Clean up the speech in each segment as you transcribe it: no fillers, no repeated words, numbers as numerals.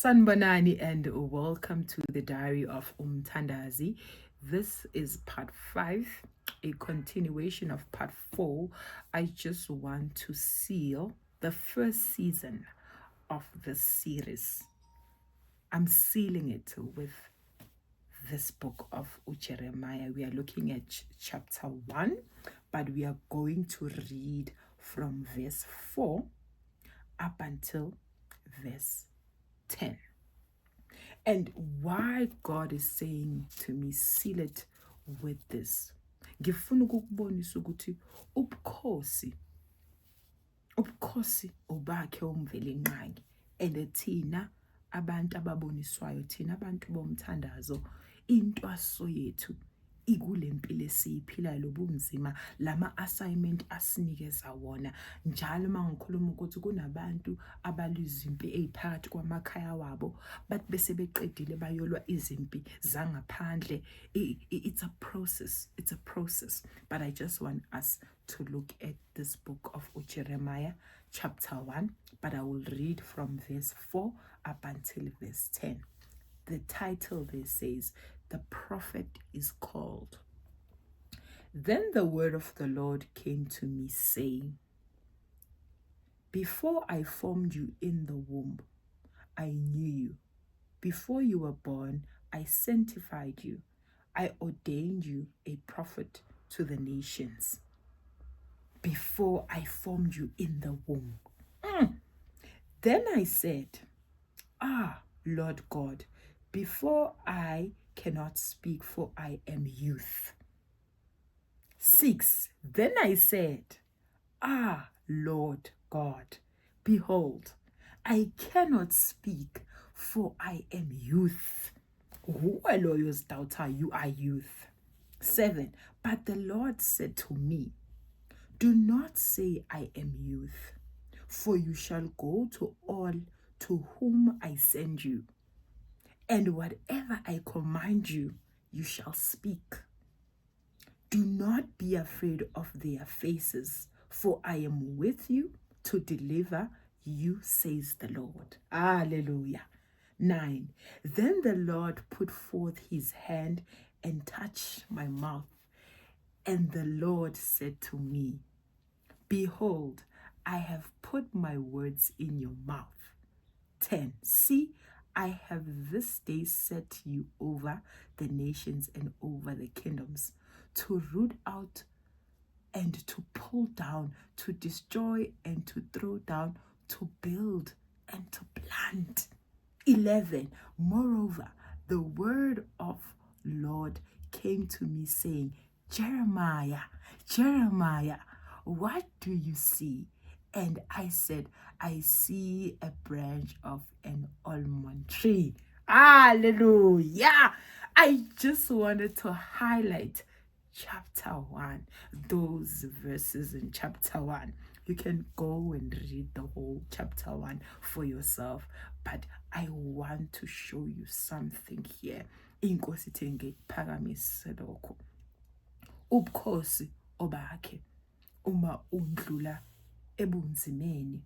Sanbanani and welcome to the Diary of Umtandazi. This is part 5, a continuation of part 4. I just want to seal the first season of the series. I'm sealing it with this book of Jeremiah. We are looking at chapter 1, but we are going to read from verse 4 up until verse 10. And why God is saying to me, seal it with this. Ngifuna ukukubonisa ukuthi ubukhosi obakhe umvelinqangi, and thina abantu ababoniswayo, thina abantu bomthandazo, intwaso yethu ikulempilo esiyiphilayo, lobunzima, lama assignment asinikeza wona. Njalo mangikhuluma ukuthi kunabantu abaluzimpi eziphakathi kwamakhaya wabo, but bese beqedile bayolwa izimpi zangaphandle. It's a process, but I just want us to look at this book of Jeremiah chapter 1, but I will read from verse 4 up until verse 10. The title there says, "The prophet is called." Then the word of the Lord came to me, saying, "Before I formed you in the womb, I knew you. Before you were born, I sanctified you. I ordained you a prophet to the nations." Before I formed you in the womb. Then I said, Lord God, before I cannot speak, for I am youth. 6. Then I said, Lord God, behold, I cannot speak, for I am youth. Who are lawyers doubter? You are youth. 7. But the Lord said to me, do not say I am youth, for you shall go to all to whom I send you, and whatever I command you, you shall speak. Do not be afraid of their faces, for I am with you to deliver you, says the Lord. Hallelujah. 9. Then the Lord put forth his hand and touched my mouth, and the Lord said to me, behold, I have put my words in your mouth. 10. See, I have this day set you over the nations and over the kingdoms, to root out and to pull down, to destroy and to throw down, to build and to plant. 11. Moreover, the word of Lord came to me, saying, Jeremiah, Jeremiah, what do you see? And I said, I see a branch of an almond tree. Hallelujah. I just wanted to highlight chapter 1, those verses in chapter 1. You can go and read the whole chapter 1 for yourself, but I want to show you something here. Inkosi thenge phakamise lokho. Ubukhosi obakhe uma undlula ebunzimeni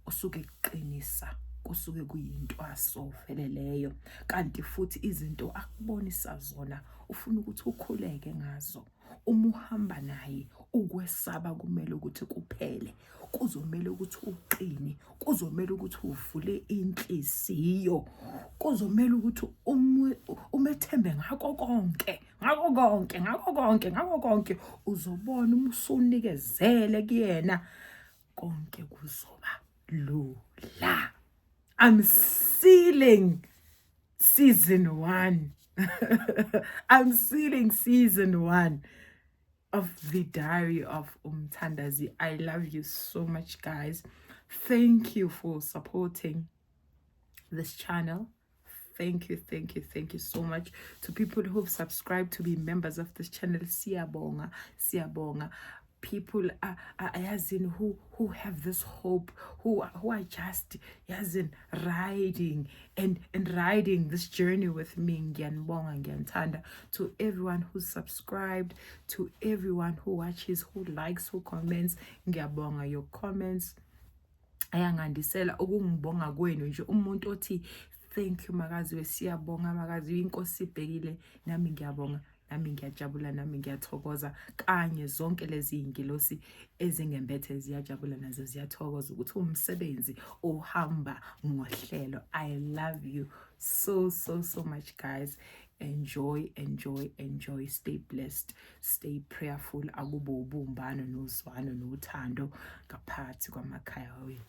usuke eqinisa, kusuke kuyintwaso vele leyo, kanti futhi izinto akubonisa zona ufuna ukuthi ukhuleke ngazo. Uma uhamba naye, ukwesaba kumele ukuthi kuphele, kuzomela ukuthi uqine, kuzomela ukuthi uvule inhliziyo, kuzomela ukuthi umethembe ngako konke, uzobona uma usunikezele kuyena, konke kuzoba lula. I'm sealing season 1. I'm sealing season 1 of the Diary of Umtandazi. I love you so much, guys. Thank you for supporting this channel. Thank you so much to people who've subscribed to be members of this channel. Siyabonga. People who have this hope, who are just riding and riding this journey with me. Ngiyanibonga, ngiyanthanda. To everyone who's subscribed, to everyone who watches, who likes, who comments, ngiyabonga your comments. Ayangandisela ukungibonga kwenu nje. Umuntu othi Thank you makaziwe, siyabonga makaziwe, inkosi ibhekile, nami ngiyabonga, nami ngiyajabula, nami ngiyathokoza, kanye zonke lezi ingilosi ezingembethe ziyajabula nazo ziyathokoza ukuthi umsebenzi uhamba ngohlelo. I love you so much guys. Enjoy. Stay blessed, stay prayerful. Akube ubumbano nozwano nothando ngaphakathi kwamakhaya wenu.